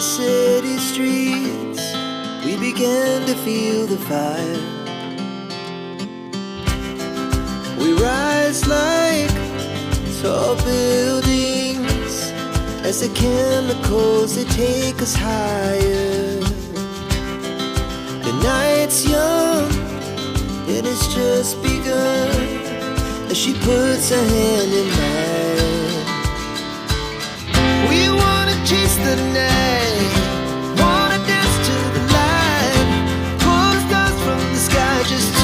city streets, we began to feel the fire. We rise like tall buildings as the chemicals, they take us higher. The night's young, it has just begun, as she puts her hand in mine. We wanna chase the night, wanna dance to the light, pull the stars from the sky just